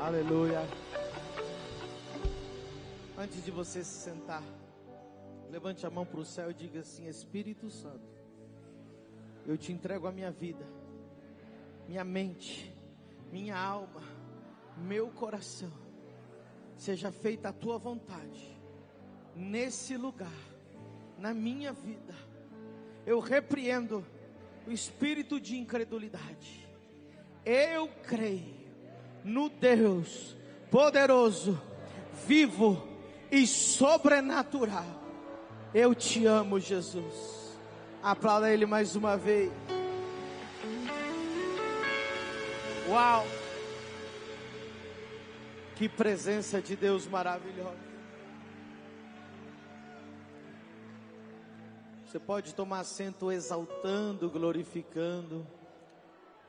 Aleluia. Antes de você se sentar, levante a mão para o céu e diga assim: Espírito Santo, eu te entrego a minha vida, minha mente, minha alma, meu coração. Seja feita a tua vontade nesse lugar, na minha vida. Eu repreendo o espírito de incredulidade. Eu creio no Deus poderoso, vivo e sobrenatural. Eu te amo, Jesus. Aplauda Ele mais uma vez. Uau! Que presença de Deus maravilhosa. Você pode tomar assento exaltando, glorificando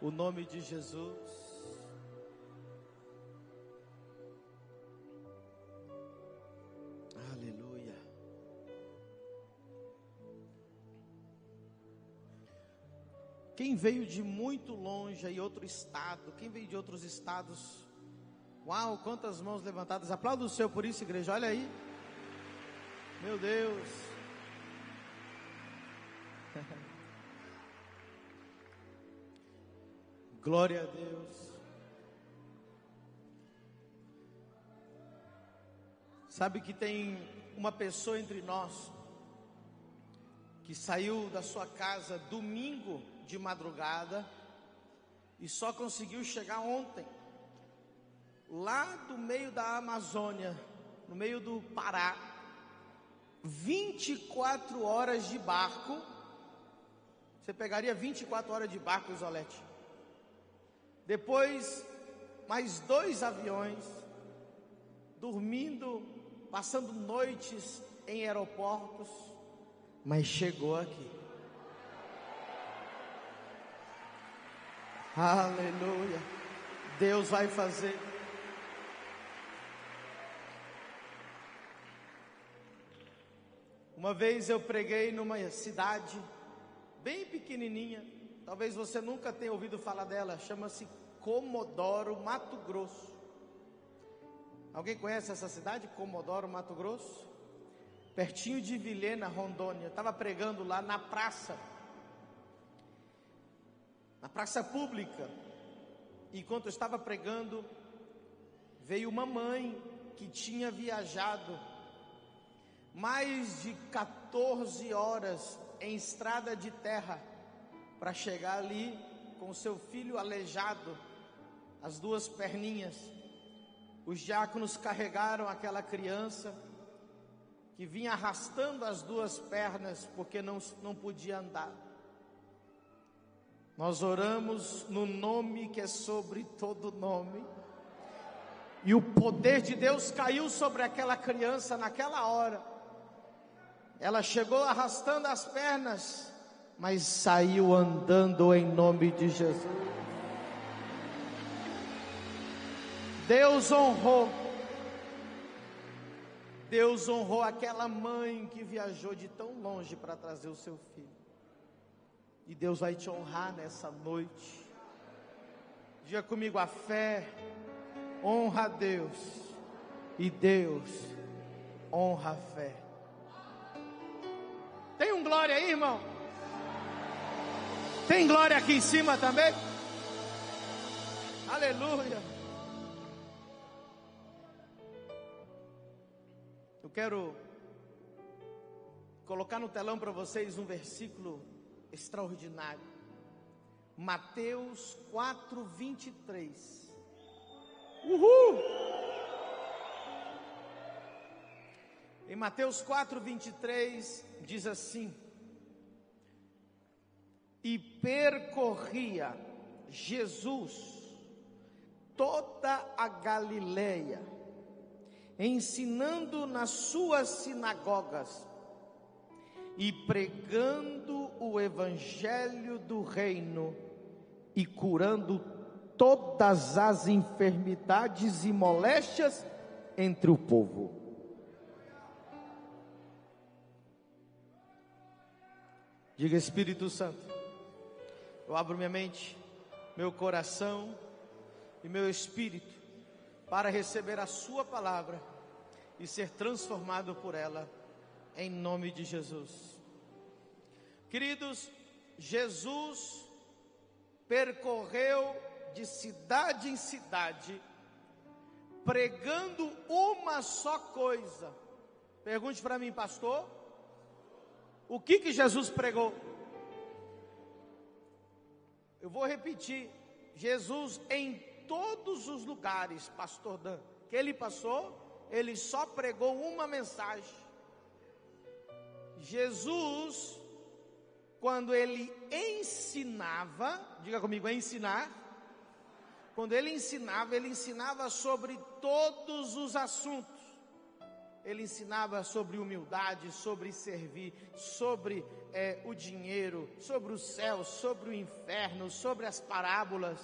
o nome de Jesus. Aleluia. Quem veio de muito longe aí, outro estado, quem veio de outros estados? Uau, quantas mãos levantadas. Aplauda o Senhor por isso, igreja, olha aí. Meu Deus. Glória a Deus. Sabe que tem uma pessoa entre nós que saiu da sua casa domingo de madrugada e só conseguiu chegar ontem, lá do meio da Amazônia, no meio do Pará. 24 horas de barco. Você pegaria 24 horas de barco, Isolete? Depois, mais 2 aviões, dormindo, passando noites em aeroportos, mas chegou aqui. Aleluia. Deus vai fazer. Uma vez eu preguei numa cidade bem pequenininha, talvez você nunca tenha ouvido falar dela, chama-se Comodoro, Mato Grosso. Alguém conhece essa cidade, Comodoro, Mato Grosso? Pertinho de Vilhena, Rondônia. Eu estava pregando lá na praça pública. Enquanto eu estava pregando, veio uma mãe que tinha viajado mais de 14 horas em estrada de terra para chegar ali com seu filho aleijado, as 2 perninhas. Os diáconos carregaram aquela criança que vinha arrastando as 2 pernas porque não podia andar. Nós oramos no nome que é sobre todo nome, e o poder de Deus caiu sobre aquela criança naquela hora. Ela chegou arrastando as pernas, mas saiu andando em nome de Jesus. Deus honrou aquela mãe que viajou de tão longe para trazer o seu filho. E Deus vai te honrar nessa noite. Diga comigo: a fé honra a Deus, e Deus honra a fé. Tem um glória aí, irmão? Tem glória aqui em cima também? Aleluia. Eu quero colocar no telão para vocês um versículo extraordinário. Mateus 4:23. Uhul! Em Mateus 4:23 diz assim: e percorria Jesus toda a Galileia, ensinando nas suas sinagogas e pregando o evangelho do reino e curando todas as enfermidades e moléstias entre o povo. Diga: Espírito Santo, eu abro minha mente, meu coração e meu espírito para receber a sua palavra e ser transformado por ela, em nome de Jesus. Queridos, Jesus percorreu de cidade em cidade, pregando uma só coisa. Pergunte para mim, pastor, o que Jesus pregou? Eu vou repetir. Jesus, em todos os lugares, pastor Dan, que ele passou, ele só pregou uma mensagem. Jesus, quando ele ensinava, diga comigo, ensinar. Quando ele ensinava sobre todos os assuntos. Ele ensinava sobre humildade, sobre servir, sobre o dinheiro, sobre o céu, sobre o inferno, sobre as parábolas.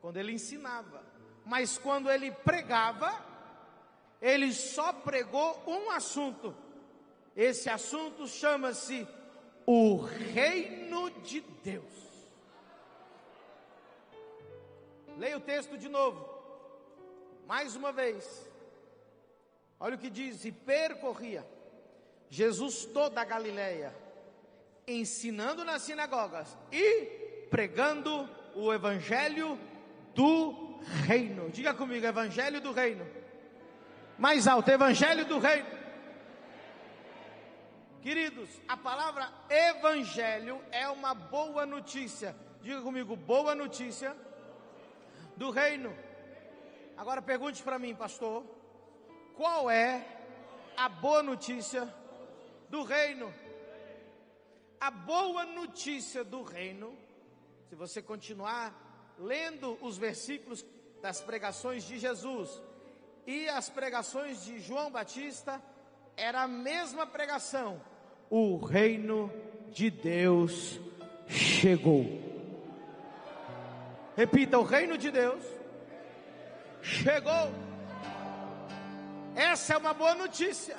Quando ele ensinava. Mas quando ele pregava, ele só pregou um assunto. Esse assunto chama-se o reino de Deus. Leia o texto de novo, mais uma vez. Olha o que diz: e percorria Jesus toda a Galileia, ensinando nas sinagogas e pregando o evangelho do reino. Diga comigo, evangelho do reino. Mais alto, evangelho do reino. Queridos, a palavra evangelho é uma boa notícia. Diga comigo, boa notícia do reino. Agora pergunte para mim, pastor, qual é a boa notícia do reino? A boa notícia do reino, se você continuar lendo os versículos das pregações de Jesus e as pregações de João Batista, era a mesma pregação: o reino de Deus chegou. Repita: o reino de Deus chegou. Essa é uma boa notícia.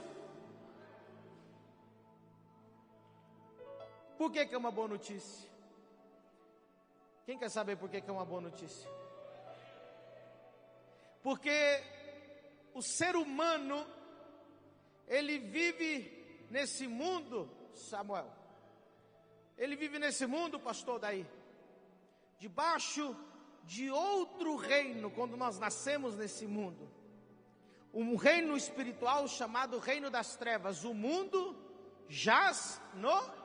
Por que é uma boa notícia? Quem quer saber por que é uma boa notícia? Porque o ser humano, ele vive nesse mundo, Samuel, ele vive nesse mundo, pastor Daí, debaixo de outro reino. Quando nós nascemos nesse mundo, um reino espiritual chamado reino das trevas. O mundo jaz no...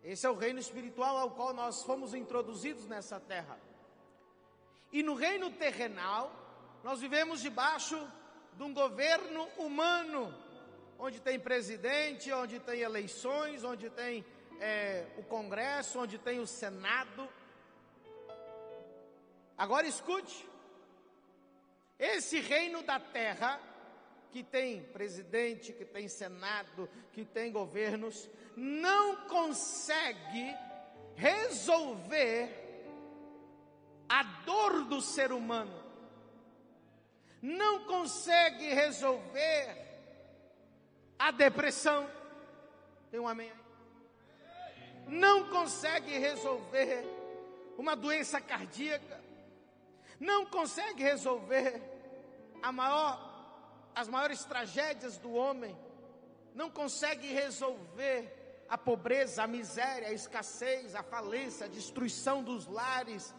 Esse é o reino espiritual ao qual nós fomos introduzidos nessa terra. E no reino terrenal, nós vivemos debaixo de um governo humano, onde tem presidente, onde tem eleições, onde tem o Congresso, onde tem o Senado. Agora escute, esse reino da terra, que tem presidente, que tem Senado, que tem governos, não consegue resolver a dor do ser humano, não consegue resolver a depressão. Tem um amém aí? Não consegue resolver uma doença cardíaca, não consegue resolver as maiores tragédias do homem, não consegue resolver a pobreza, a miséria, a escassez, a falência, a destruição dos lares,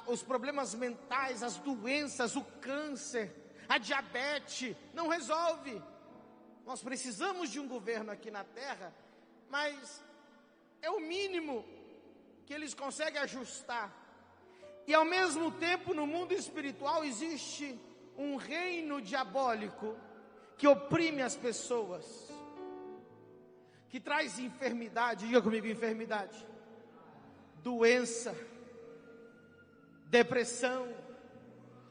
os problemas mentais, as doenças, o câncer, a diabetes. Não resolve. Nós precisamos de um governo aqui na terra, mas é o mínimo que eles conseguem ajustar. E ao mesmo tempo, no mundo espiritual existe um reino diabólico que oprime as pessoas, que traz enfermidade. Diga comigo, enfermidade, doença, depressão,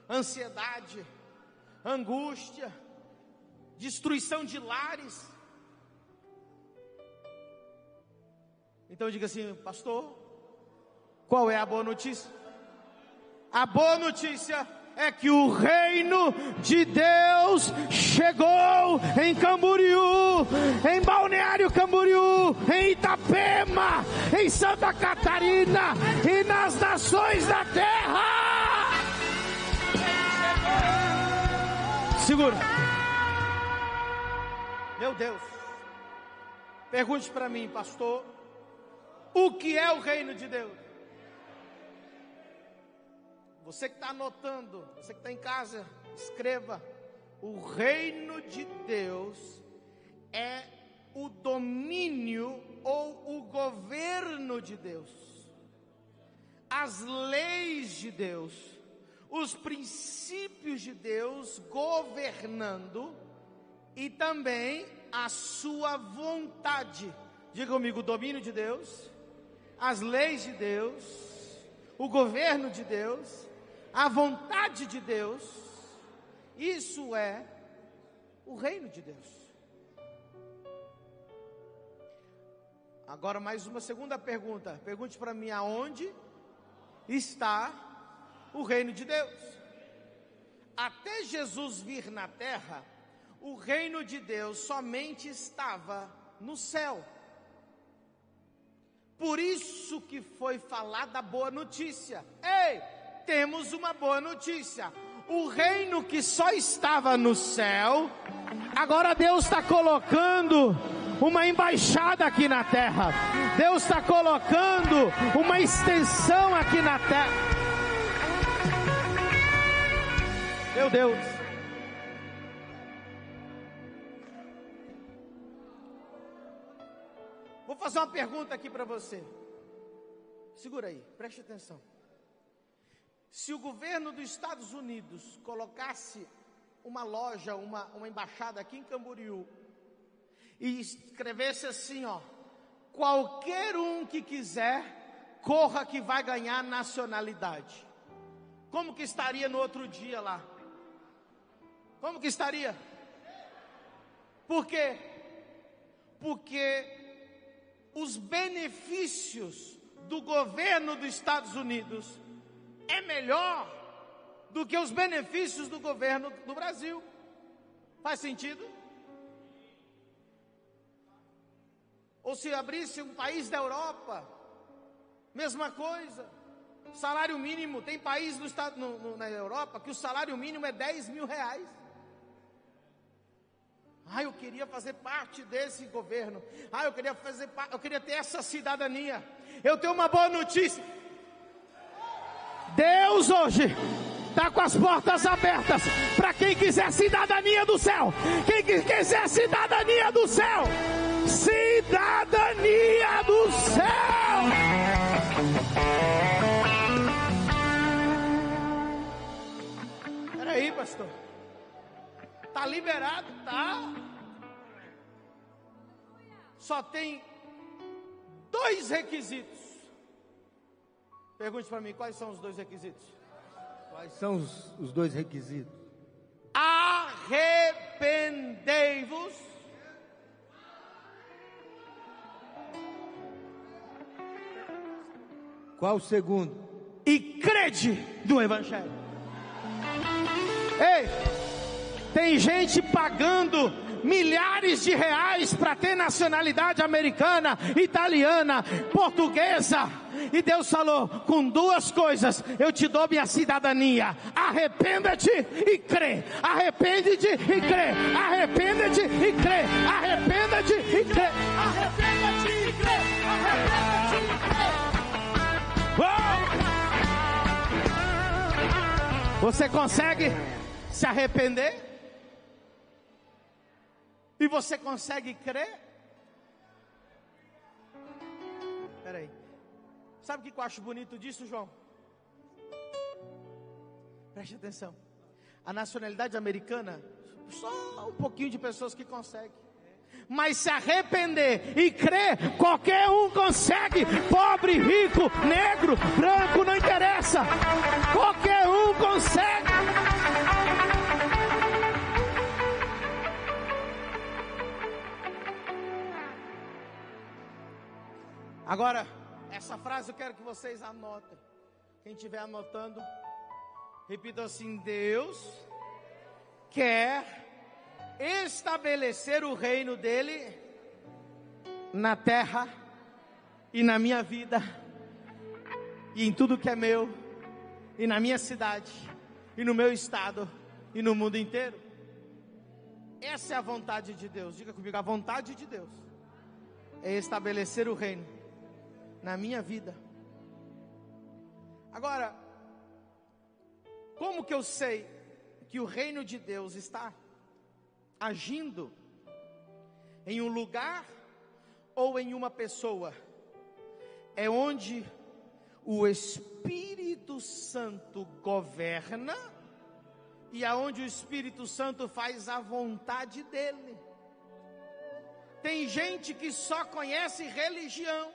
ansiedade, angústia, destruição de lares. Então diga assim, pastor, qual é a boa notícia? A boa notícia é que o reino de Deus chegou em Camboriú, em Balneário Camboriú, em Itapema, em Santa Catarina e nas nações da terra. Segura. Meu Deus. Pergunte para mim, pastor, o que é o reino de Deus? Você que está anotando, você que está em casa, escreva. O reino de Deus é o domínio ou o governo de Deus, as leis de Deus, os princípios de Deus governando e também a sua vontade. Diga comigo, o domínio de Deus, as leis de Deus, o governo de Deus, a vontade de Deus. Isso é o reino de Deus. Agora mais uma segunda pergunta. Pergunte para mim, aonde está o reino de Deus? Até Jesus vir na terra, o reino de Deus somente estava no céu. Por isso que foi falada a boa notícia. Ei, temos uma boa notícia. O reino que só estava no céu, agora Deus está colocando uma embaixada aqui na terra. Deus está colocando uma extensão aqui na terra. Meu Deus. Vou fazer uma pergunta aqui para você. Segura aí, preste atenção. Se o governo dos Estados Unidos colocasse uma loja, uma embaixada aqui em Camboriú, e escrevesse assim, ó: qualquer um que quiser, corra que vai ganhar nacionalidade. Como que estaria no outro dia lá? Como que estaria? Por quê? Porque os benefícios do governo dos Estados Unidos é melhor do que os benefícios do governo do Brasil. Faz sentido? Ou se abrisse um país da Europa, mesma coisa. Salário mínimo, tem país na Europa que o salário mínimo é 10 mil reais. Eu queria fazer parte desse governo. Eu queria ter essa cidadania. Eu tenho uma boa notícia. Deus hoje está com as portas abertas para quem quiser cidadania do céu. Quem quiser cidadania do céu. Cidadania do céu. Peraí, pastor. Está liberado? Tá. Só tem 2 requisitos. Pergunte para mim, quais são os 2 requisitos? Quais são os 2 requisitos? Arrependei-vos. Qual o segundo? E crede no Evangelho. Ei, tem gente pagando milhares de reais para ter nacionalidade americana, italiana, portuguesa. E Deus falou, com 2 coisas eu te dou minha cidadania: arrependa-te e crê. Arrepende-te e crê. Arrependa-te e crê. Arrependa-te e crê. Arrependa-te e crê. Arrependa-te e crê. Você consegue se arrepender? E você consegue crer? Espera aí. Sabe o que eu acho bonito disso, João? Preste atenção. A nacionalidade americana, só um pouquinho de pessoas que conseguem. Mas se arrepender e crer, qualquer um consegue. Pobre, rico, negro, branco, não interessa. Qualquer um consegue. Agora, essa frase eu quero que vocês anotem. Quem estiver anotando, repita assim: Deus quer estabelecer o reino dele na terra e na minha vida e em tudo que é meu, e na minha cidade e no meu estado e no mundo inteiro. Essa é a vontade de Deus. Diga comigo, a vontade de Deus é estabelecer o reino na minha vida. Agora, como que eu sei que o reino de Deus está agindo em um lugar ou em uma pessoa? É onde o Espírito Santo governa e aonde o Espírito Santo faz a vontade dele. Tem gente que só conhece religião,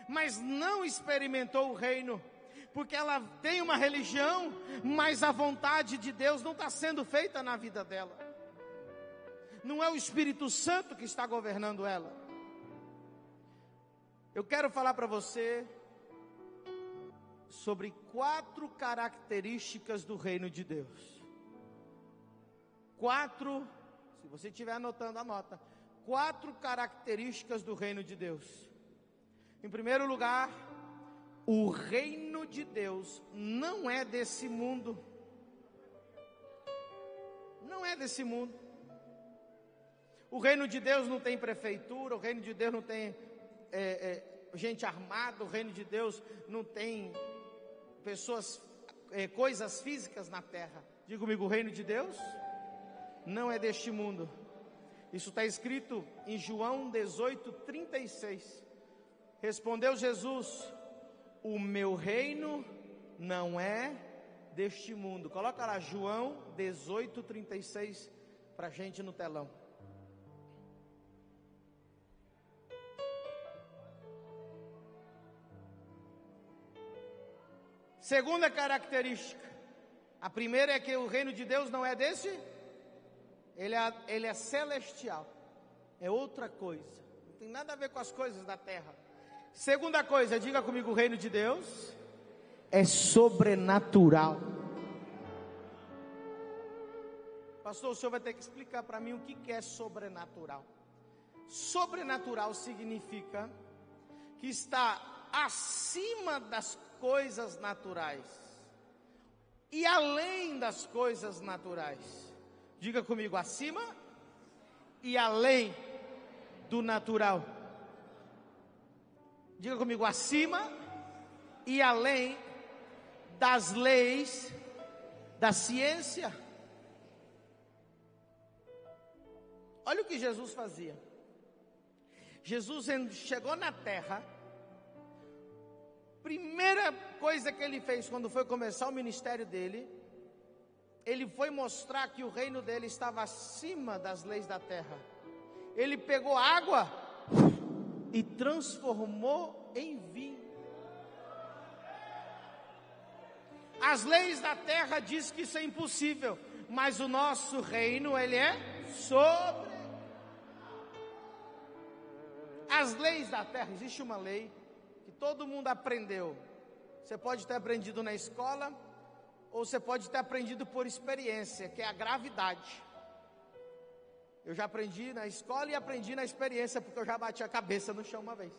mas não experimentou o reino, porque ela tem uma religião, mas a vontade de Deus não está sendo feita na vida dela. Não é o Espírito Santo que está governando ela. Eu quero falar para você sobre 4 características do reino de Deus. 4, se você estiver anotando, anota. 4 características do reino de Deus. Em primeiro lugar, o reino de Deus não é desse mundo. Não é desse mundo. O reino de Deus não tem prefeitura, o reino de Deus não tem gente armada, o reino de Deus não tem pessoas, coisas físicas na terra. Diga comigo, o reino de Deus não é deste mundo. Isso está escrito em João 18:36. Respondeu Jesus: o meu reino não é deste mundo. Coloca lá João 18:36 para a gente no telão. Segunda característica. A primeira é que o reino de Deus não é desse. Ele é celestial. É outra coisa. Não tem nada a ver com as coisas da terra. Segunda coisa, diga comigo, o reino de Deus é sobrenatural. Pastor, o senhor vai ter que explicar para mim o que é sobrenatural. Sobrenatural significa que está acima das coisas naturais e além das coisas naturais. Diga comigo, acima e além do natural. Diga comigo, acima e além das leis da ciência. Olha o que Jesus fazia. Jesus chegou na terra. Primeira coisa que ele fez quando foi começar o ministério dele, ele foi mostrar que o reino dele estava acima das leis da terra. Ele pegou água e transformou em vinho. As leis da terra dizem que isso é impossível, mas o nosso reino, ele é sobre. As leis da terra, existe uma lei que todo mundo aprendeu. Você pode ter aprendido na escola, ou você pode ter aprendido por experiência, que é a gravidade. Eu já aprendi na escola e aprendi na experiência, porque eu já bati a cabeça no chão uma vez.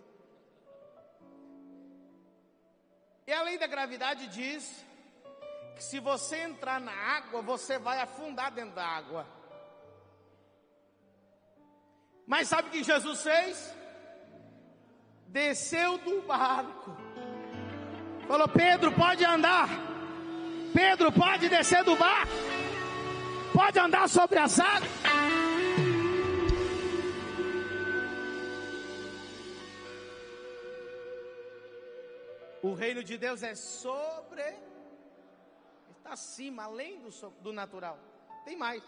E a lei da gravidade diz que se você entrar na água, você vai afundar dentro da água. Mas sabe o que Jesus fez? Desceu do barco, falou: Pedro, pode andar. Pedro, pode descer do barco, pode andar sobre as águas. O reino de Deus é sobre, está acima, além do natural. Tem mais.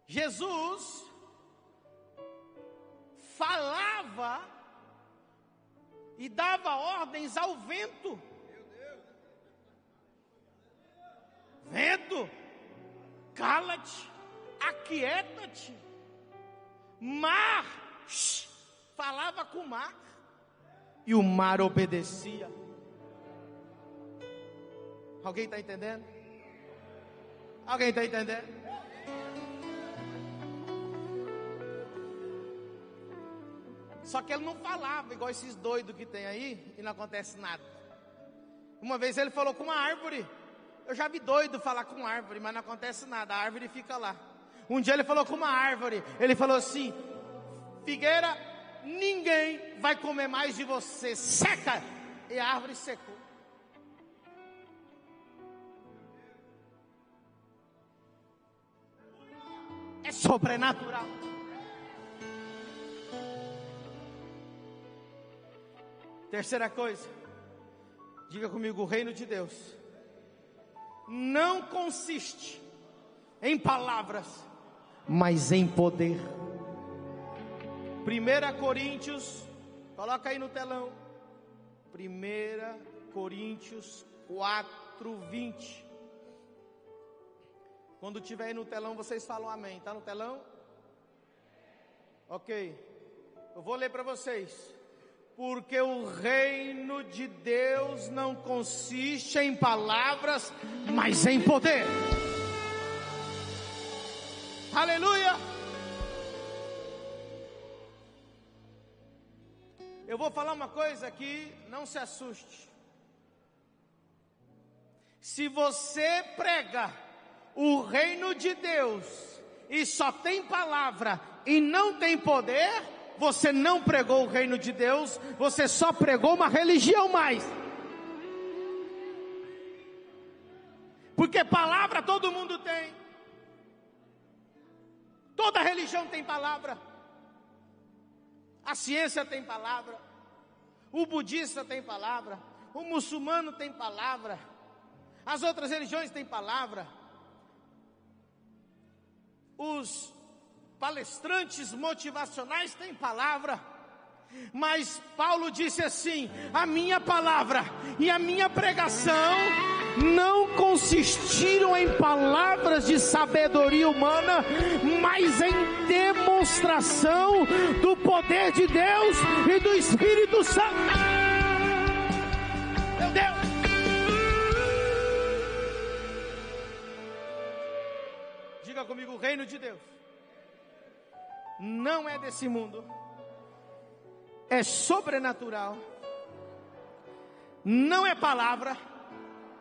Jesus falava e dava ordens ao vento. Vento, cala-te, aquieta-te. Mar, falava com o mar e o mar obedecia. Alguém está entendendo? Alguém está entendendo? Só que ele não falava igual esses doidos que tem aí e não acontece nada. Uma vez ele falou com uma árvore Eu já vi doido falar com árvore, mas não acontece nada, a árvore fica lá. Um dia ele falou com uma árvore, ele falou assim: figueira, ninguém vai comer mais de você, seca! E a árvore secou. É sobrenatural. Terceira coisa, diga comigo: o reino de Deus não consiste em palavras, mas em poder. 1 Coríntios, coloca aí no telão, 1 Coríntios 4:20. Quando tiver aí no telão, vocês falam amém. Está no telão? Ok, eu vou ler para vocês. Porque o reino de Deus não consiste em palavras, mas em poder. Aleluia! Eu vou falar uma coisa aqui, não se assuste. Se você prega o reino de Deus e só tem palavra e não tem poder, você não pregou o reino de Deus, você só pregou uma religião mais. Porque palavra todo mundo tem. Toda religião tem palavra. A ciência tem palavra. O budista tem palavra. O muçulmano tem palavra. As outras religiões têm palavra. Os palestrantes motivacionais têm palavra, mas Paulo disse assim: a minha palavra e a minha pregação não consistiram em palavras de sabedoria humana, mas em demonstração do poder de Deus e do Espírito Santo. Meu Deus! Diga comigo: o reino de Deus não é desse mundo, é sobrenatural, não é palavra,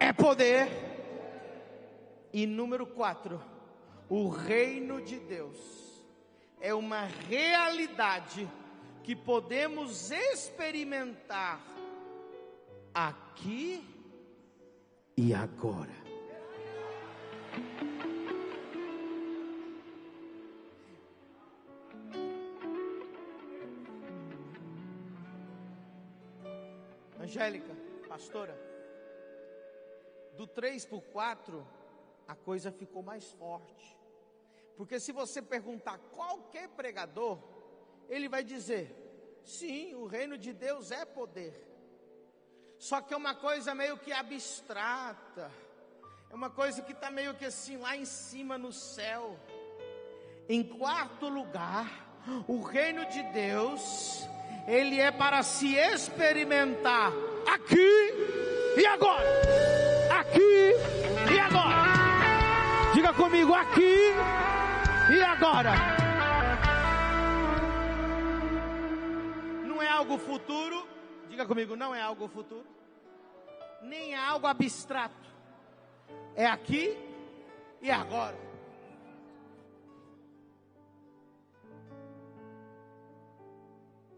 é poder. E número 4, o reino de Deus é uma realidade que podemos experimentar aqui e agora. Angélica, pastora, do 3 para o 4, a coisa ficou mais forte. Porque se você perguntar qualquer pregador, ele vai dizer: sim, o reino de Deus é poder. Só que é uma coisa meio que abstrata. É uma coisa que está meio que assim, lá em cima no céu. Em quarto lugar, o reino de Deus, ele é para se experimentar aqui e agora. Aqui e agora. Diga comigo: aqui e agora. Não é algo futuro. Diga comigo: não é algo futuro. Nem é algo abstrato. É aqui e agora.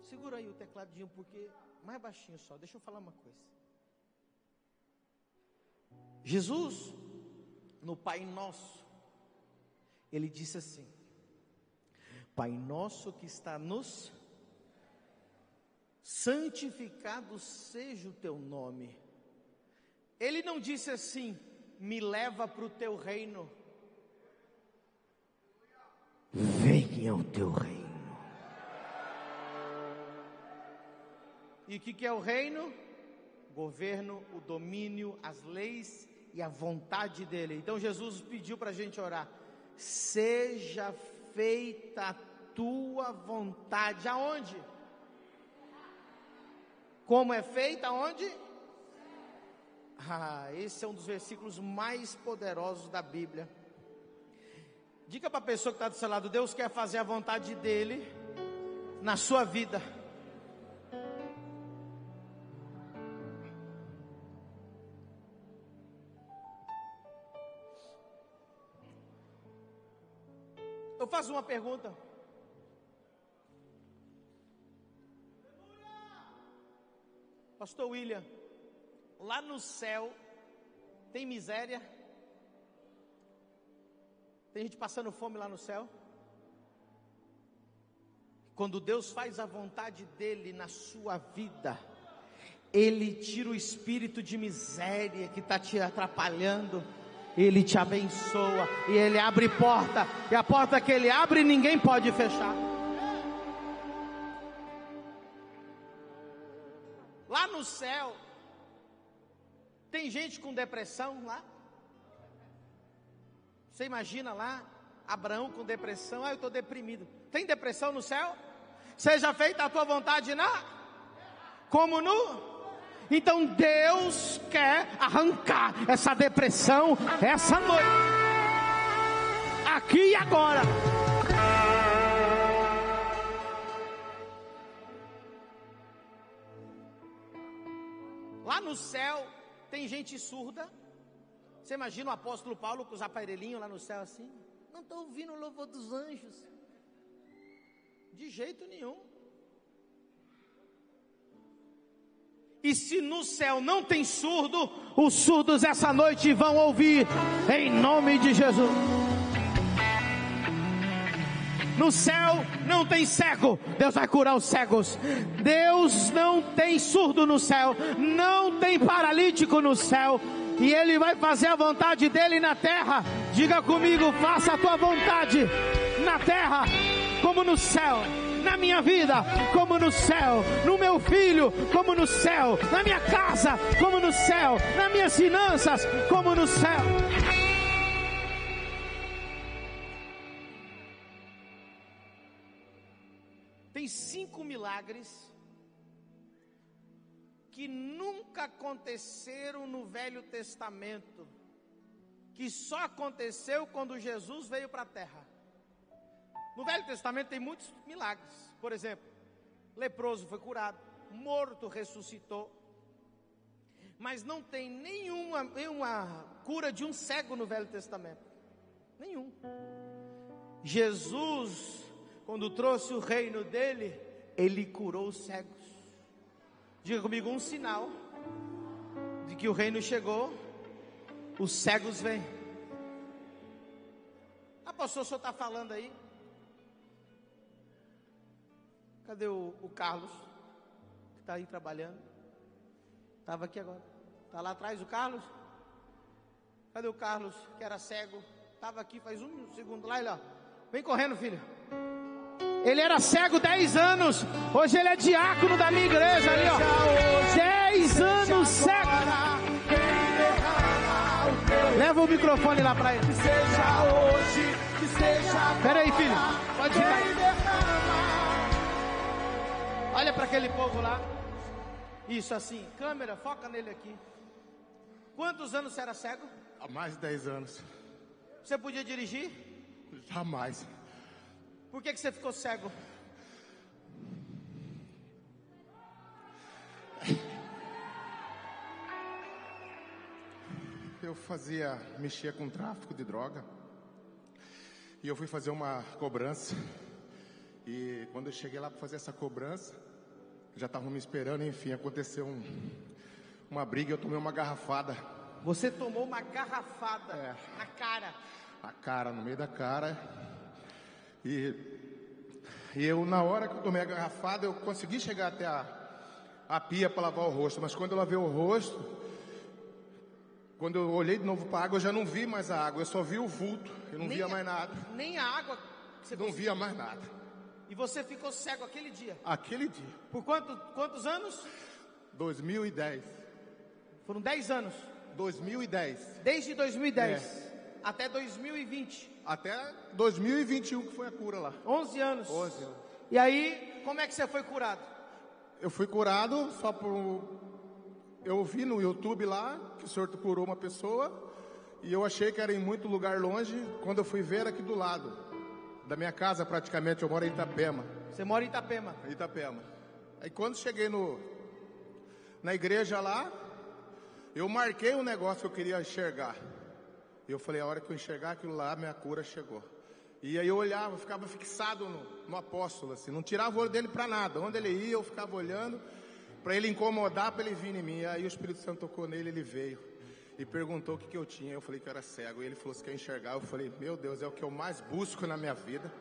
Segura aí o tecladinho, porque mais baixinho só, deixa eu falar uma coisa. Jesus, no Pai Nosso, ele disse assim: Pai Nosso que está nos, santificado seja o teu nome. Ele não disse assim: me leva para o teu reino. Venha o teu reino. E o que é o reino? O governo, o domínio, as leis e a vontade dele. Então Jesus pediu para a gente orar: seja feita a tua vontade. Aonde? Como é feita? Aonde? Esse é um dos versículos mais poderosos da Bíblia. Diga para a pessoa que está do seu lado: Deus quer fazer a vontade dele na sua vida. Eu faço uma pergunta. Pastor William, lá no céu tem miséria? Tem gente passando fome lá no céu? Quando Deus faz a vontade dele na sua vida, Ele tira o espírito de miséria que está te atrapalhando, Ele te abençoa, e Ele abre porta, e a porta que Ele abre ninguém pode fechar. Lá no céu, tem gente com depressão lá? Você imagina lá, Abraão com depressão, eu estou deprimido. Tem depressão no céu? Seja feita a tua vontade como no... Então Deus quer arrancar essa depressão essa noite, aqui e agora. Lá no céu tem gente surda. Você imagina o apóstolo Paulo com os aparelhinhos lá no céu assim? Não estou ouvindo o louvor dos anjos. De jeito nenhum. E se no céu não tem surdo, os surdos essa noite vão ouvir, em nome de Jesus. No céu não tem cego, Deus vai curar os cegos. Deus não tem surdo no céu, não tem paralítico no céu, e Ele vai fazer a vontade dEle na terra. Diga comigo, faça a tua vontade na terra, como no céu. Na minha vida, como no céu. No meu filho, como no céu. Na minha casa, como no céu. Nas minhas finanças, como no céu. Tem 5 milagres que nunca aconteceram no Velho Testamento, que só aconteceu quando Jesus veio para a terra. No Velho Testamento tem muitos milagres. Por exemplo, leproso foi curado, morto ressuscitou. Mas não tem nenhuma cura de um cego no Velho Testamento. Nenhum. Jesus, quando trouxe o reino dele, Ele curou os cegos. Diga comigo, um sinal de que o reino chegou, os cegos vêm. Pastor, o senhor está falando aí? Cadê o Carlos? Que está aí trabalhando. Estava aqui agora. Está lá atrás o Carlos? Cadê o Carlos, que era cego? Estava aqui faz um segundo. Lá ele, ó. Vem correndo, filho. Ele era cego 10 anos. Hoje ele é diácono da minha igreja ali, ó. 10 anos cego. Leva o microfone lá para ele. Espera aí, filho. Pode ficar. Olha para aquele povo lá. Isso assim. Câmera, foca nele aqui. Quantos anos você era cego? Há mais de 10 anos. Você podia dirigir? Jamais. Por que você ficou cego? Eu mexia com tráfico de droga. E eu fui fazer uma cobrança. E quando eu cheguei lá para fazer essa cobrança, já estavam me esperando, enfim, aconteceu uma briga, eu tomei uma garrafada. Você tomou uma garrafada na cara? Na cara, no meio da cara. E eu, na hora que eu tomei a garrafada, eu consegui chegar até a pia para lavar o rosto. Mas quando eu lavei o rosto, quando eu olhei de novo para a água, eu já não vi mais a água. Eu só vi o vulto, eu não via mais nada. Nem a água? Você não via mais nada. E você ficou cego aquele dia? Aquele dia. Por quantos anos? 2010. Foram 10 anos? 2010. Desde 2010 até 2020. Até 2021 que foi a cura lá. 11 anos. 11 anos. E aí, como é que você foi curado? Eu fui curado só por... Eu vi no YouTube lá que o senhor curou uma pessoa. E eu achei que era em muito lugar longe. Quando eu fui ver, era aqui do lado da minha casa praticamente. Eu moro em Itapema. Você mora em Itapema? Itapema. Aí quando cheguei na igreja lá, eu marquei um negócio que eu queria enxergar. E eu falei, a hora que eu enxergar aquilo lá, minha cura chegou. E aí eu olhava, eu ficava fixado no apóstolo, assim, não tirava o olho dele para nada. Onde ele ia, eu ficava olhando, para ele incomodar, para ele vir em mim. Aí o Espírito Santo tocou nele, ele veio e perguntou o que eu tinha. Eu falei que eu era cego. E ele falou: você quer enxergar? Eu falei: meu Deus, é o que eu mais busco na minha vida.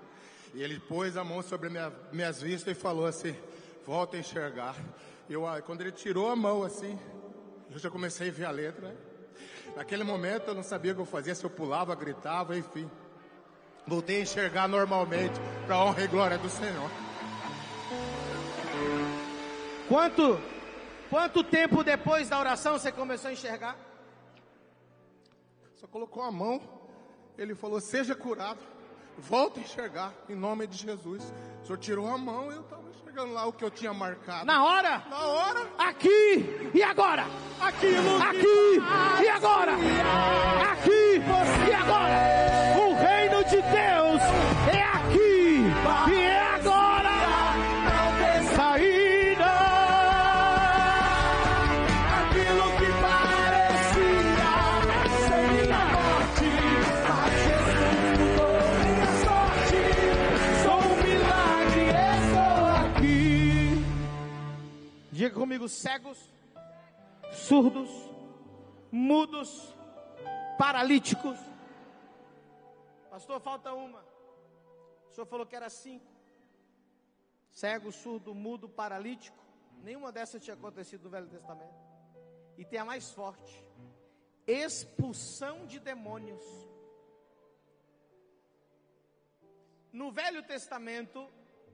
E ele pôs a mão sobre minhas vistas e falou assim: volta a enxergar. Quando ele tirou a mão assim, eu já comecei a ver a letra, né? Naquele momento eu não sabia o que eu fazia, se eu pulava, gritava, enfim. Voltei a enxergar normalmente, para a honra e glória do Senhor. Quanto tempo depois da oração você começou a enxergar? Só colocou a mão, ele falou: seja curado, volta a enxergar, em nome de Jesus. O senhor tirou a mão e eu estava enxergando lá o que eu tinha marcado. Na hora? Na hora. Aqui e agora. Aquilo Aqui e agora. Aqui e agora. O reino de Deus é aqui e é agora. Saída. Aquilo que parecia ser minha morte, mas Jesus mudou minha sorte. Sou um milagre, estou aqui. Diga comigo: cegos, surdos, mudos, paralíticos. Pastor, falta uma. O senhor falou que era 5. Cego, surdo, mudo, paralítico. Nenhuma dessas tinha acontecido no Velho Testamento. E tem a mais forte: expulsão de demônios. No Velho Testamento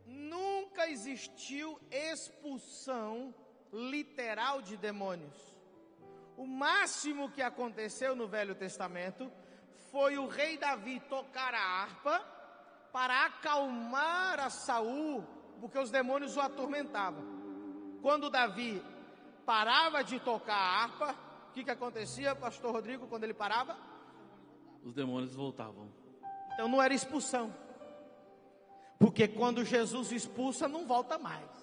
nunca existiu expulsão literal de demônios. O máximo que aconteceu no Velho Testamento foi o rei Davi tocar a harpa para acalmar a Saul, porque os demônios o atormentavam. Quando Davi parava de tocar a harpa, o que acontecia, pastor Rodrigo, quando ele parava? Os demônios voltavam. Então não era expulsão, porque quando Jesus expulsa, não volta mais.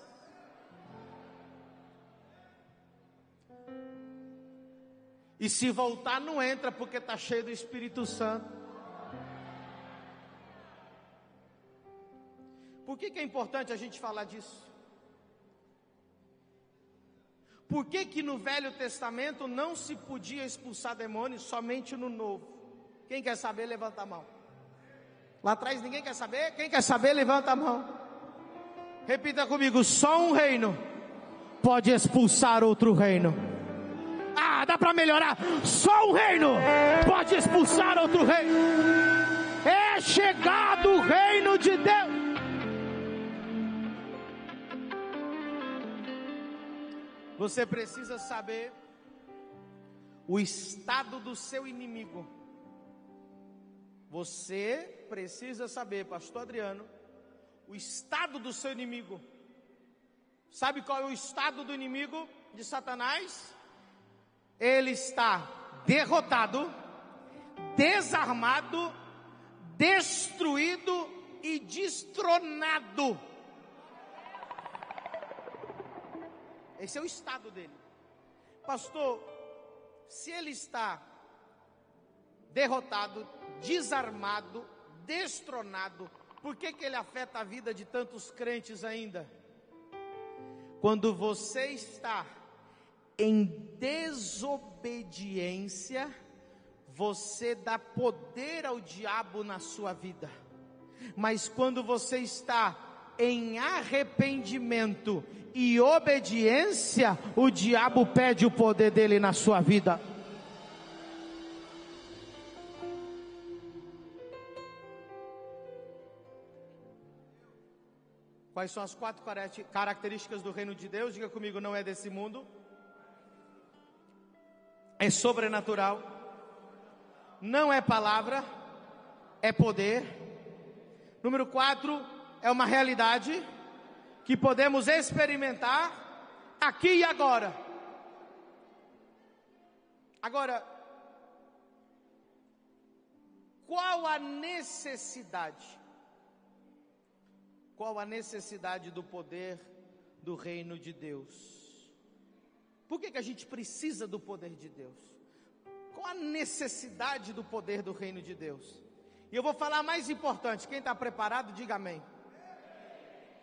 E se voltar, não entra, porque está cheio do Espírito Santo. Por que é importante a gente falar disso? Por que no Velho Testamento não se podia expulsar demônios, somente no Novo? Quem quer saber, levanta a mão. Lá atrás ninguém quer saber? Quem quer saber, levanta a mão. Repita comigo: só um reino pode expulsar outro reino. Ah, dá para melhorar. Só um reino pode expulsar outro reino. É chegado o reino de Deus. Você precisa saber o estado do seu inimigo. Você precisa saber, pastor Adriano, o estado do seu inimigo. Sabe qual é o estado do inimigo de Satanás? Ele está derrotado, desarmado, destruído e destronado. Esse é o estado dele. Pastor, se ele está derrotado, desarmado, destronado, por que ele afeta a vida de tantos crentes ainda? Quando você está em desobediência, você dá poder ao diabo na sua vida. Mas quando você está em arrependimento e obediência, o diabo perde o poder dele na sua vida. Quais são as 4 características do reino de Deus? Diga comigo: não é desse mundo, é sobrenatural, não é palavra, é poder. Número 4, é uma realidade que podemos experimentar aqui e agora. Agora, qual a necessidade? Qual a necessidade do poder do reino de Deus? Por que a gente precisa do poder de Deus? Qual a necessidade do poder do reino de Deus? E eu vou falar mais importante. Quem está preparado, diga amém.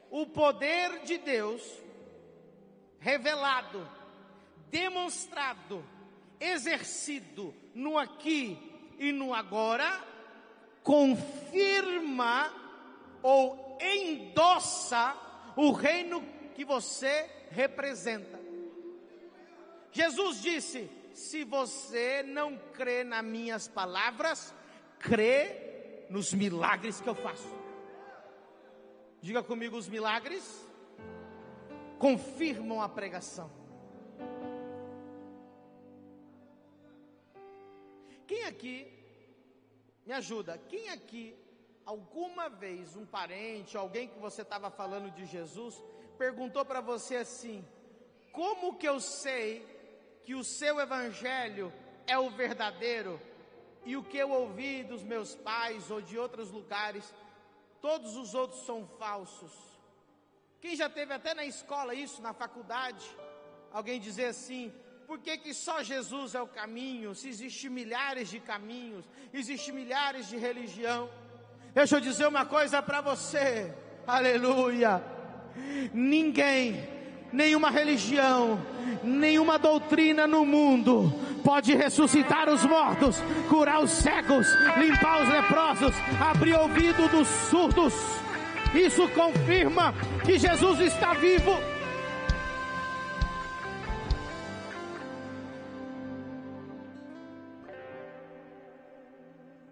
O poder de Deus, revelado, demonstrado, exercido no aqui e no agora, confirma ou endossa o reino que você representa. Jesus disse: se você não crê nas minhas palavras, crê nos milagres que eu faço. Diga comigo: os milagres confirmam a pregação. Quem aqui, me ajuda, quem aqui, alguma vez um parente, alguém que você estava falando de Jesus, perguntou para você assim: como que eu sei que o seu evangelho é o verdadeiro e o que eu ouvi dos meus pais ou de outros lugares, todos os outros são falsos? Quem já teve até na escola isso, na faculdade, alguém dizer assim: por que só Jesus é o caminho, se existem milhares de caminhos, existem milhares de religião? Deixa eu dizer uma coisa para você, aleluia, ninguém, nenhuma religião, nenhuma doutrina no mundo pode ressuscitar os mortos, curar os cegos, limpar os leprosos, abrir ouvido dos surdos. Isso confirma que Jesus está vivo.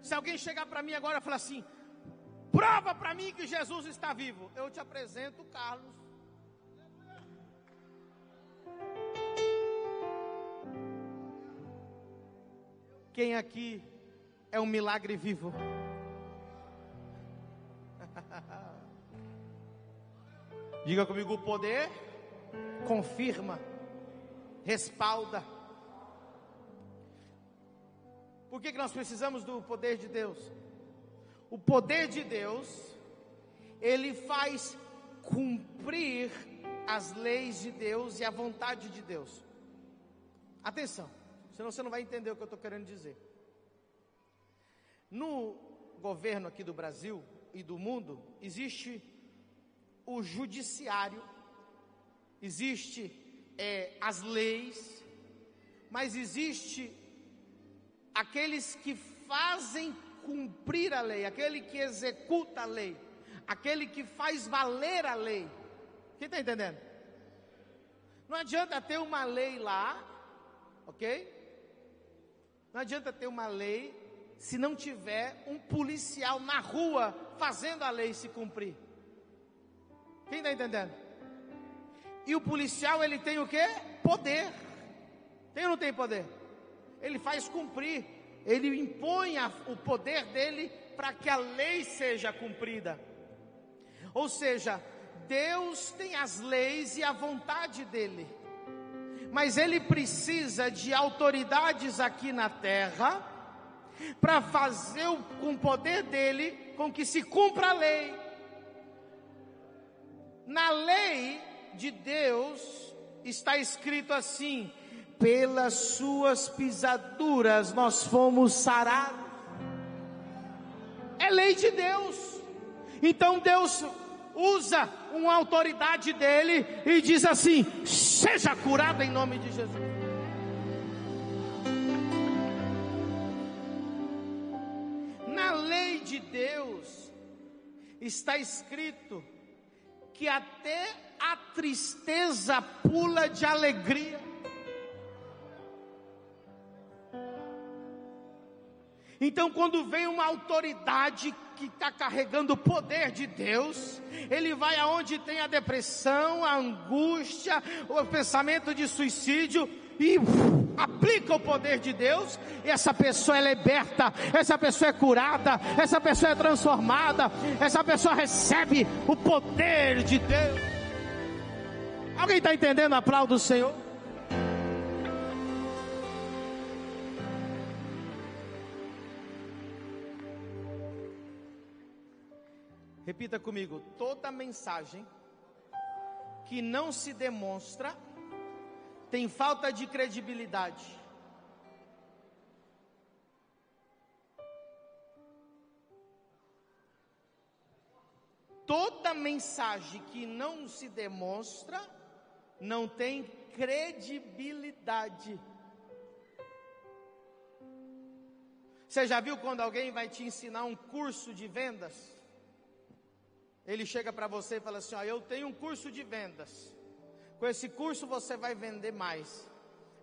Se alguém chegar para mim agora e falar assim: prova para mim que Jesus está vivo, eu te apresento o Carlos. Quem aqui é um milagre vivo? Diga comigo: o poder confirma, respalda. Por que nós precisamos do poder de Deus? O poder de Deus, ele faz cumprir as leis de Deus e a vontade de Deus. Atenção, senão você não vai entender o que eu estou querendo dizer. No governo aqui do Brasil e do mundo, existe o judiciário, existe as leis, mas existe aqueles que fazem cumprir a lei, aquele que executa a lei, aquele que faz valer a lei. Quem está entendendo? Não adianta ter uma lei lá, ok? Não adianta ter uma lei se não tiver um policial na rua fazendo a lei se cumprir. Quem está entendendo? E o policial, ele tem o quê? Poder. Tem ou não tem poder? Ele faz cumprir, ele impõe o poder dele para que a lei seja cumprida. Ou seja, Deus tem as leis e a vontade dele, mas ele precisa de autoridades aqui na terra para fazer com o poder dele com que se cumpra a lei. Na lei de Deus está escrito assim: pelas suas pisaduras nós fomos sarados. É lei de Deus. Então Deus usa uma autoridade dele e diz assim: seja curado em nome de Jesus. Na lei de Deus está escrito que até a tristeza pula de alegria. Então, quando vem uma autoridade que está carregando o poder de Deus, ele vai aonde tem a depressão, a angústia, o pensamento de suicídio, e aplica o poder de Deus, e essa pessoa é liberta, essa pessoa é curada, essa pessoa é transformada, essa pessoa recebe o poder de Deus. Alguém está entendendo? Aplauda o Senhor. Repita comigo: toda mensagem que não se demonstra tem falta de credibilidade. Toda mensagem que não se demonstra não tem credibilidade. Você já viu quando alguém vai te ensinar um curso de vendas? Ele chega para você e fala assim: ó, eu tenho um curso de vendas. Com esse curso você vai vender mais.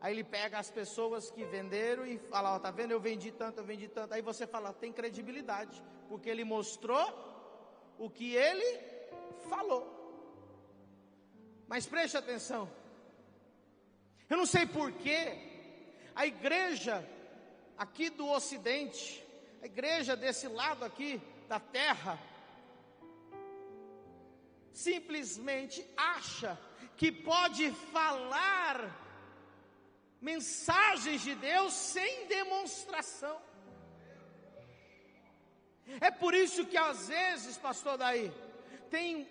Aí ele pega as pessoas que venderam e fala: ó, tá vendo? Eu vendi tanto, eu vendi tanto. Aí você fala: tem credibilidade, porque ele mostrou o que ele falou. Mas preste atenção. Eu não sei porquê a igreja aqui do Ocidente, a igreja desse lado aqui da terra, simplesmente acha que pode falar mensagens de Deus sem demonstração. É por isso que às vezes, pastor Daí, tem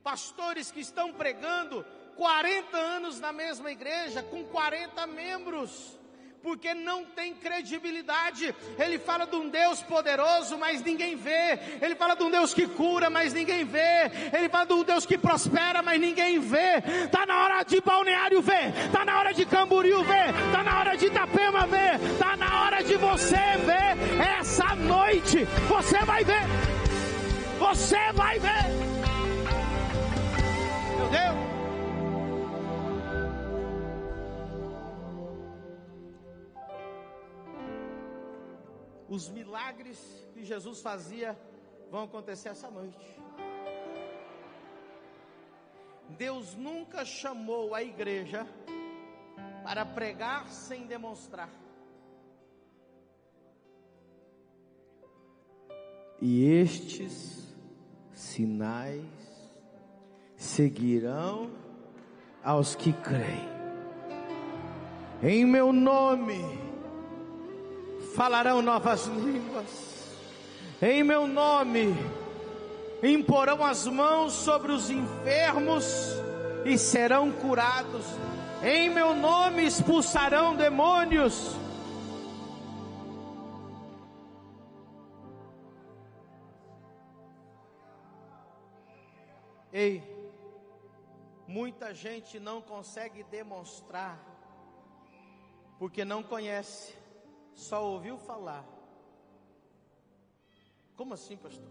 pastores que estão pregando 40 anos na mesma igreja, com 40 membros, porque não tem credibilidade. Ele fala de um Deus poderoso, mas ninguém vê. Ele fala de um Deus que cura, mas ninguém vê. Ele fala de um Deus que prospera, mas ninguém vê. Está na hora de Balneário ver, está na hora de Camboriú ver, está na hora de Itapema ver, está na hora de você ver. Essa noite você vai ver. Você vai ver. Meu Deus. Os milagres que Jesus fazia vão acontecer essa noite. Deus nunca chamou a igreja para pregar sem demonstrar. E estes sinais seguirão aos que creem. Em meu nome falarão novas línguas, em meu nome imporão as mãos sobre os enfermos e serão curados, em meu nome expulsarão demônios. Ei, muita gente não consegue demonstrar porque não conhece, só ouviu falar. Como assim, pastor?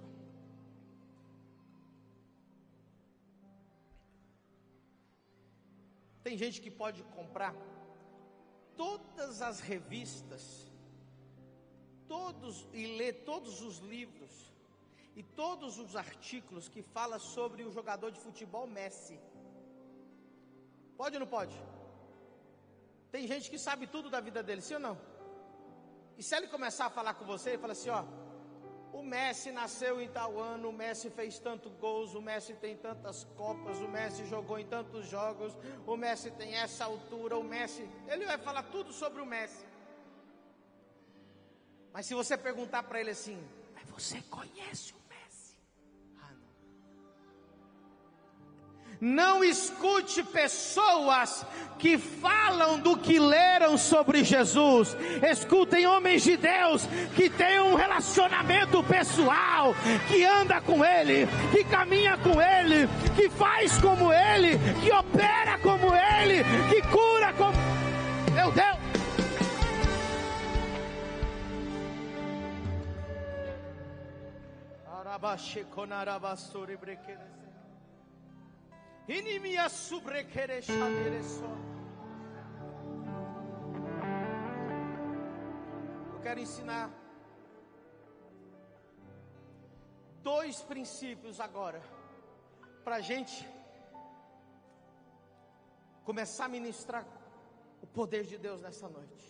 Tem gente que pode comprar todas as revistas, e ler todos os livros e todos os artigos que falam sobre o jogador de futebol Messi. Pode ou não pode? Tem gente que sabe tudo da vida dele, sim ou não? E se ele começar a falar com você, ele fala assim: ó, o Messi nasceu em tal ano, o Messi fez tantos gols, o Messi tem tantas copas, o Messi jogou em tantos jogos, o Messi tem essa altura, o Messi... Ele vai falar tudo sobre o Messi. Mas se você perguntar para ele assim: mas você conhece o Messi? Ah, não. Não escute pessoas que falam do que leram sobre Jesus. Escutem homens de Deus que têm um relacionamento pessoal, que anda com Ele, que caminha com Ele, que faz como Ele, que opera como Ele, que cura como... Meu Deus! Eu quero ensinar 2 princípios agora, para a gente começar a ministrar o poder de Deus nessa noite.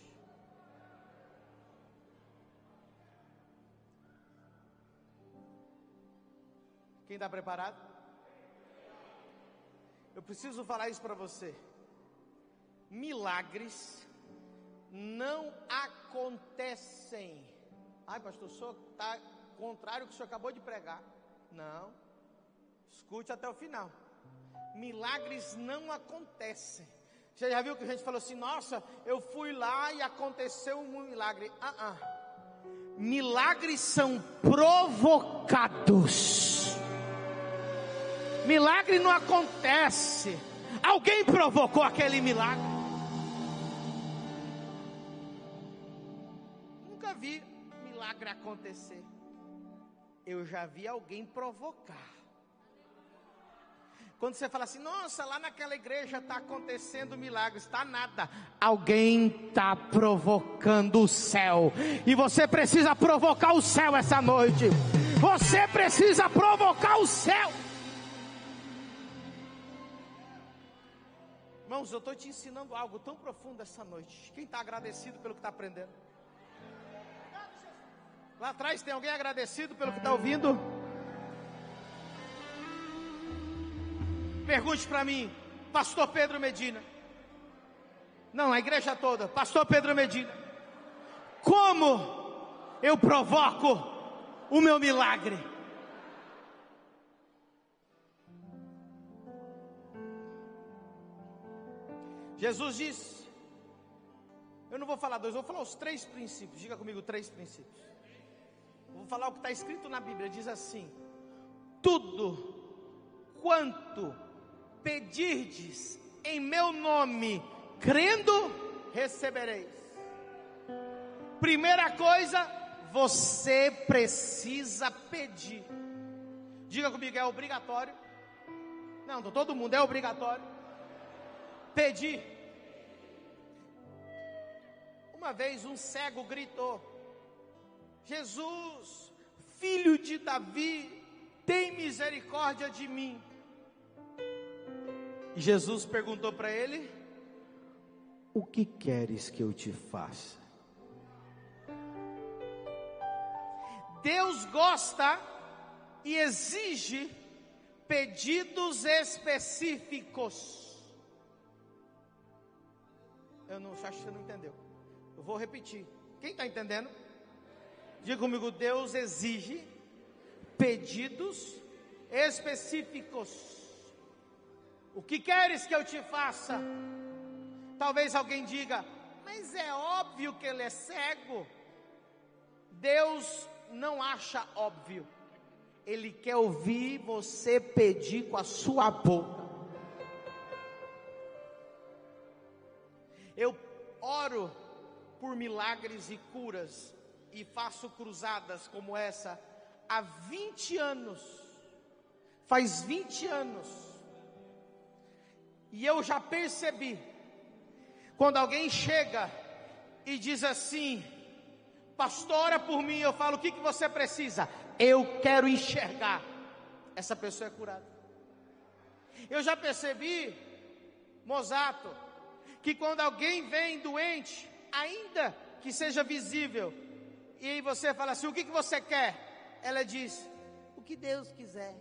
Quem está preparado? Eu preciso falar isso para você. Milagres não acontecem. Ai, pastor, o senhor está contrário ao que o senhor acabou de pregar. Não. Escute até o final. Milagres não acontecem. Você já viu que a gente falou assim: nossa, eu fui lá e aconteceu um milagre. Milagres são provocados. Milagre não acontece. Alguém provocou aquele milagre. Nunca vi milagre acontecer. Eu já vi alguém provocar. Quando você fala assim, nossa, lá naquela igreja está acontecendo milagres, está nada. Alguém está provocando o céu. E você precisa provocar o céu essa noite. Você precisa provocar o céu. Irmãos, eu estou te ensinando algo tão profundo essa noite. Quem está agradecido pelo que está aprendendo? Lá atrás tem alguém agradecido pelo que está ouvindo? Pergunte para mim, pastor Pedro Medina. Não, a igreja toda, pastor Pedro Medina. Como eu provoco o meu milagre? Jesus disse, eu não vou falar dois, eu vou falar os 3 princípios. Diga comigo 3 princípios. Vou falar o que está escrito na Bíblia. Diz assim: tudo quanto pedirdes em meu nome, crendo, recebereis. Primeira coisa, você precisa pedir. Diga comigo, é obrigatório? Não, todo mundo, é obrigatório pedir. Uma vez um cego gritou: Jesus, filho de Davi, tem misericórdia de mim. E Jesus perguntou para ele: o que queres que eu te faça? Deus gosta e exige pedidos específicos. Eu não acho que você não entendeu. Eu vou repetir. Quem está entendendo? Diga comigo, Deus exige pedidos específicos. O que queres que eu te faça? Talvez alguém diga, mas é óbvio que ele é cego. Deus não acha óbvio. Ele quer ouvir você pedir com a sua boca. Eu oro por milagres e curas e faço cruzadas como essa há 20 anos. Faz 20 anos. E eu já percebi, quando alguém chega e diz assim, pastor, ora por mim, eu falo, o que você precisa? Eu quero enxergar. Essa pessoa é curada. Eu já percebi, Mozato, que quando alguém vem doente, ainda que seja visível, e aí você fala assim, o que você quer? Ela diz, o que Deus quiser.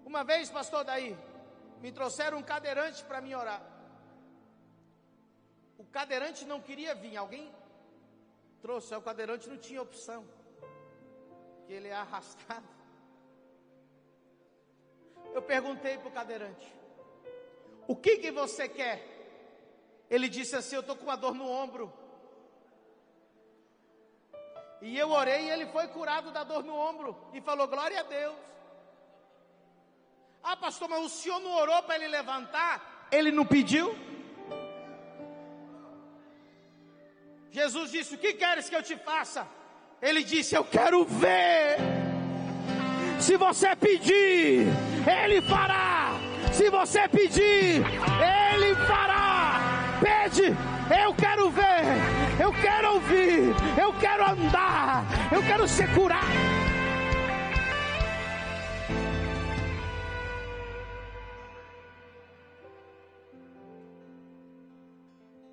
Uma vez, pastor Daí, me trouxeram um cadeirante para mim orar. O cadeirante não queria vir, alguém trouxe, o cadeirante não tinha opção, que ele é arrastado. Eu perguntei para o cadeirante, o que você quer? Ele disse assim, eu estou com uma dor no ombro. E eu orei e ele foi curado da dor no ombro, e falou, glória a Deus. Ah, pastor, mas o senhor não orou para ele levantar? Ele não pediu? Jesus disse, o que queres que eu te faça? Ele disse, eu quero ver. Se você pedir, Ele fará. Se você pedir, Ele fará. Pede, eu quero ver, eu quero ouvir, eu quero andar, eu quero ser curado.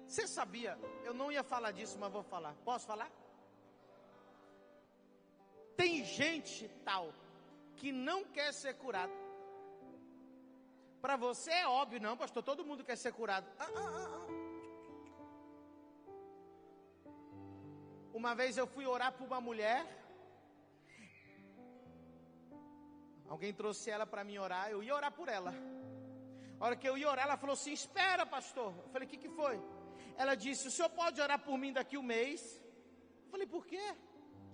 Você sabia? Eu não ia falar disso, mas vou falar. Posso falar? Tem gente tal que não quer ser curado. Para você é óbvio, não, pastor, todo mundo quer ser curado. Uma vez eu fui orar por uma mulher. Alguém trouxe ela para mim orar, eu ia orar por ela. A hora que eu ia orar, ela falou assim, espera, pastor. Eu falei, o que foi? Ela disse, o senhor pode orar por mim daqui um mês? Eu falei, por quê?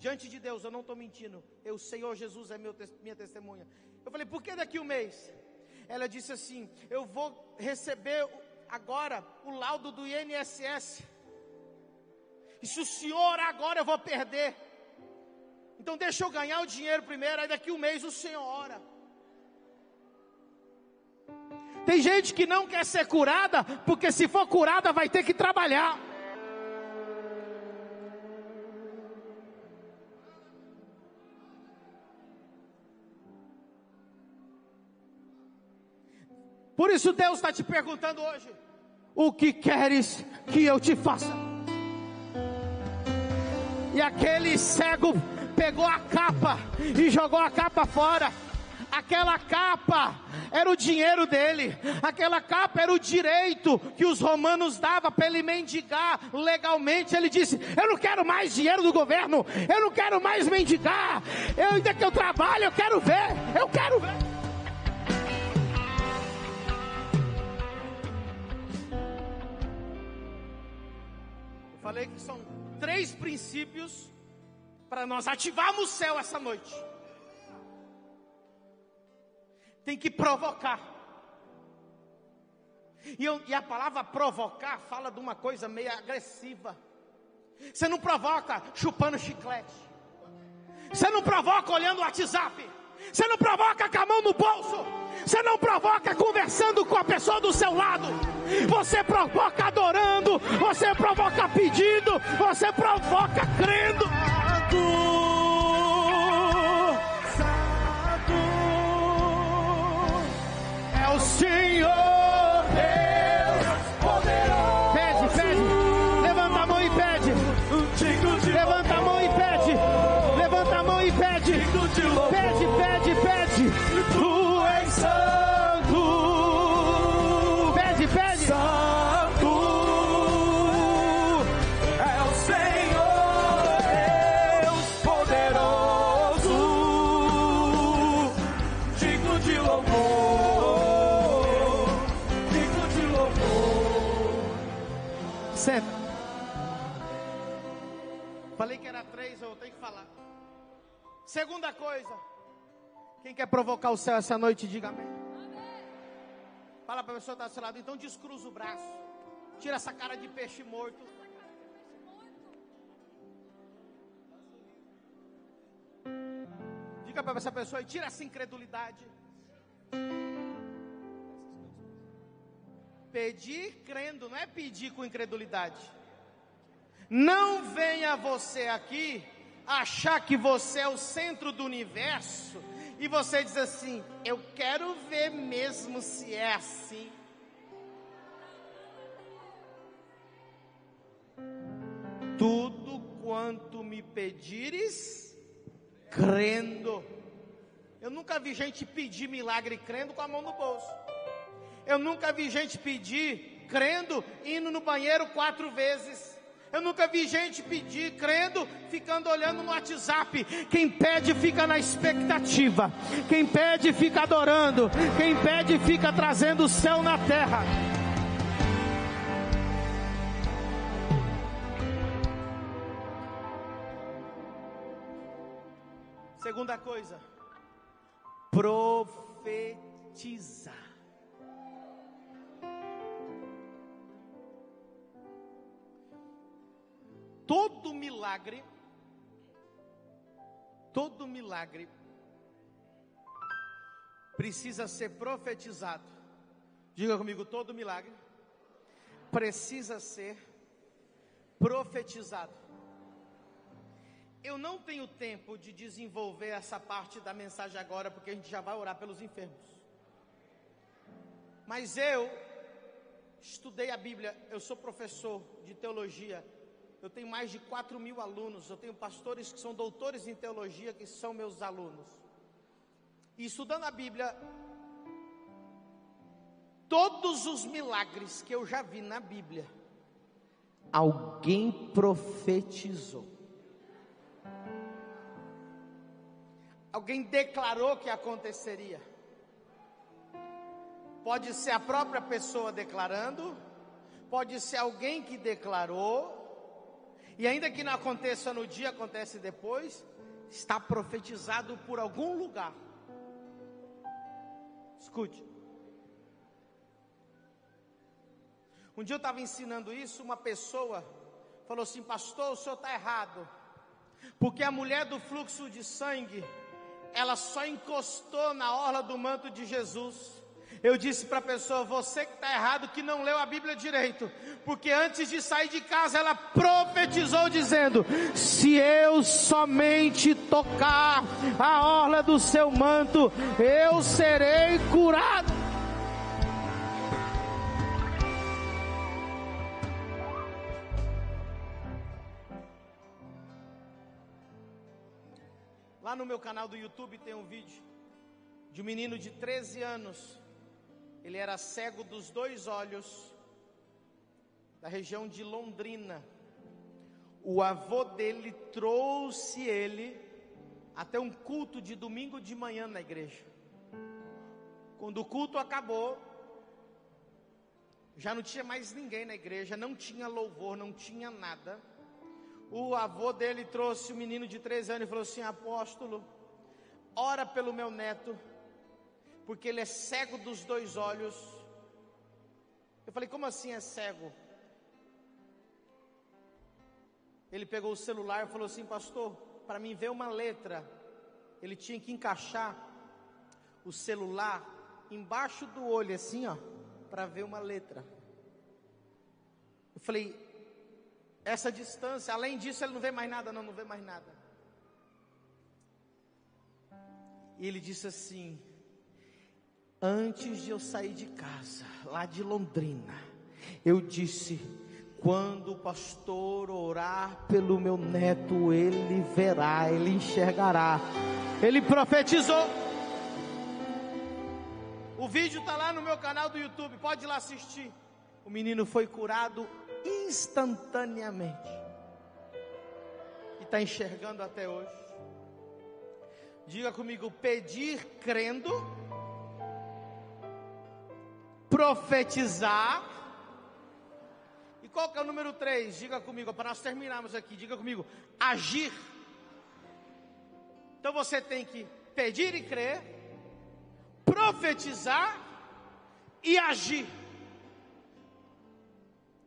diante de Deus, eu não estou mentindo, o Senhor Jesus é minha testemunha. Eu falei, por que daqui um mês? Ela disse assim, eu vou receber agora o laudo do INSS, e se o senhor agora eu vou perder, então deixa eu ganhar o dinheiro primeiro, aí daqui um mês o senhor ora. Tem gente que não quer ser curada, porque se for curada vai ter que trabalhar. Por isso Deus está te perguntando hoje, o que queres que eu te faça? E aquele cego pegou a capa e jogou a capa fora. Aquela capa era o dinheiro dele, aquela capa era o direito que os romanos davam para ele mendigar legalmente. Ele disse, eu não quero mais dinheiro do governo, eu não quero mais mendigar, ainda que eu trabalho, eu quero ver. Eu falei que são 3 princípios para nós ativarmos o céu essa noite. Tem que provocar. E a palavra provocar fala de uma coisa meio agressiva. Você não provoca chupando chiclete. Você não provoca olhando o WhatsApp. Você não provoca com a mão no bolso. Você não provoca conversando com a pessoa do seu lado. Você provoca adorando. Você provoca pedindo. Você provoca crendo. É o Senhor Deus poderoso. Pede. Levanta a mão e pede. Levanta a mão e pede. Levanta a mão e pede. Pede. Tu és santo. Pede. Santo é o Senhor Deus poderoso. Digno de louvor. Senta. Falei que era 3, eu tenho que falar. Segunda coisa. Quem quer provocar o céu essa noite, diga amém. Fala para a pessoa que está do seu lado. Então descruza o braço. Tira essa cara de peixe morto. Diga para essa pessoa e tira essa incredulidade. Pedir crendo, não é pedir com incredulidade. Não venha você aqui achar que você é o centro do universo e você diz assim, eu quero ver mesmo se é assim. Tudo quanto me pedires, crendo. Eu nunca vi gente pedir milagre crendo com a mão no bolso. Eu nunca vi gente pedir crendo indo no banheiro 4 vezes. Eu nunca vi gente pedir crendo ficando olhando no WhatsApp. Quem pede fica na expectativa. Quem pede fica adorando. Quem pede fica trazendo o céu na terra. Segunda coisa, profetizar. Todo milagre precisa ser profetizado. Diga comigo, todo milagre precisa ser profetizado. Eu não tenho tempo de desenvolver essa parte da mensagem agora, porque a gente já vai orar pelos enfermos. Mas eu estudei a Bíblia, eu sou professor de teologia. Eu tenho mais de 4.000 alunos, eu tenho pastores que são doutores em teologia, que são meus alunos. E estudando a Bíblia, todos os milagres que eu já vi na Bíblia, alguém profetizou. Alguém declarou que aconteceria. Pode ser a própria pessoa declarando, pode ser alguém que declarou. E ainda que não aconteça no dia, acontece depois, está profetizado por algum lugar. Escute. Um dia eu estava ensinando isso, uma pessoa falou assim: pastor, o senhor está errado, porque a mulher do fluxo de sangue, ela só encostou na orla do manto de Jesus. Eu disse para a pessoa: você que está errado, que não leu a Bíblia direito, porque antes de sair de casa ela profetizou dizendo: se eu somente tocar a orla do seu manto, eu serei curado. Lá no meu canal do YouTube tem um vídeo de um menino de 13 anos. Ele era cego dos 2 olhos, da região de Londrina. O avô dele trouxe ele até um culto de domingo de manhã na igreja. Quando o culto acabou, já não tinha mais ninguém na igreja, não tinha louvor, não tinha nada. O avô dele trouxe o menino de 13 anos e falou assim: apóstolo, ora pelo meu neto, porque ele é cego dos 2 olhos. Eu falei: como assim é cego? Ele pegou o celular e falou assim: pastor, para mim ver uma letra, ele tinha que encaixar o celular embaixo do olho assim, ó, para ver uma letra. Eu falei: essa distância, além disso ele não vê mais nada? Não vê mais nada. E ele disse assim: antes de eu sair de casa, lá de Londrina, eu disse: quando o pastor orar pelo meu neto, ele verá, ele enxergará. Ele profetizou. O vídeo está lá no meu canal do YouTube, pode ir lá assistir. O menino foi curado instantaneamente e está enxergando até hoje. Diga comigo: pedir crendo, profetizar. E qual que é o número 3? Diga comigo, para nós terminarmos aqui, diga comigo: agir. Então você tem que pedir e crer, profetizar e agir.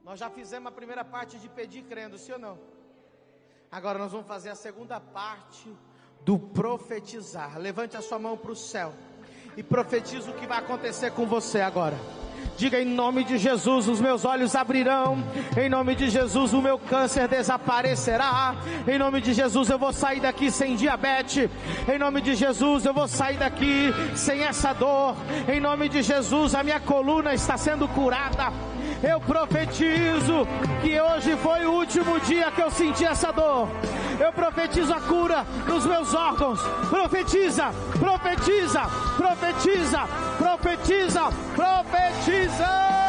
Nós já fizemos a primeira parte de pedir crendo, sim ou não? Agora nós vamos fazer a segunda parte do profetizar. Levante a sua mão para o céu e profetiza o que vai acontecer com você agora. Diga: em nome de Jesus os meus olhos abrirão, em nome de Jesus o meu câncer desaparecerá, em nome de Jesus eu vou sair daqui sem diabetes, em nome de Jesus eu vou sair daqui sem essa dor, em nome de Jesus a minha coluna está sendo curada. Eu profetizo que hoje foi o último dia que eu senti essa dor. Eu profetizo a cura nos meus órgãos. Profetiza, profetiza, profetiza, profetiza, profetiza.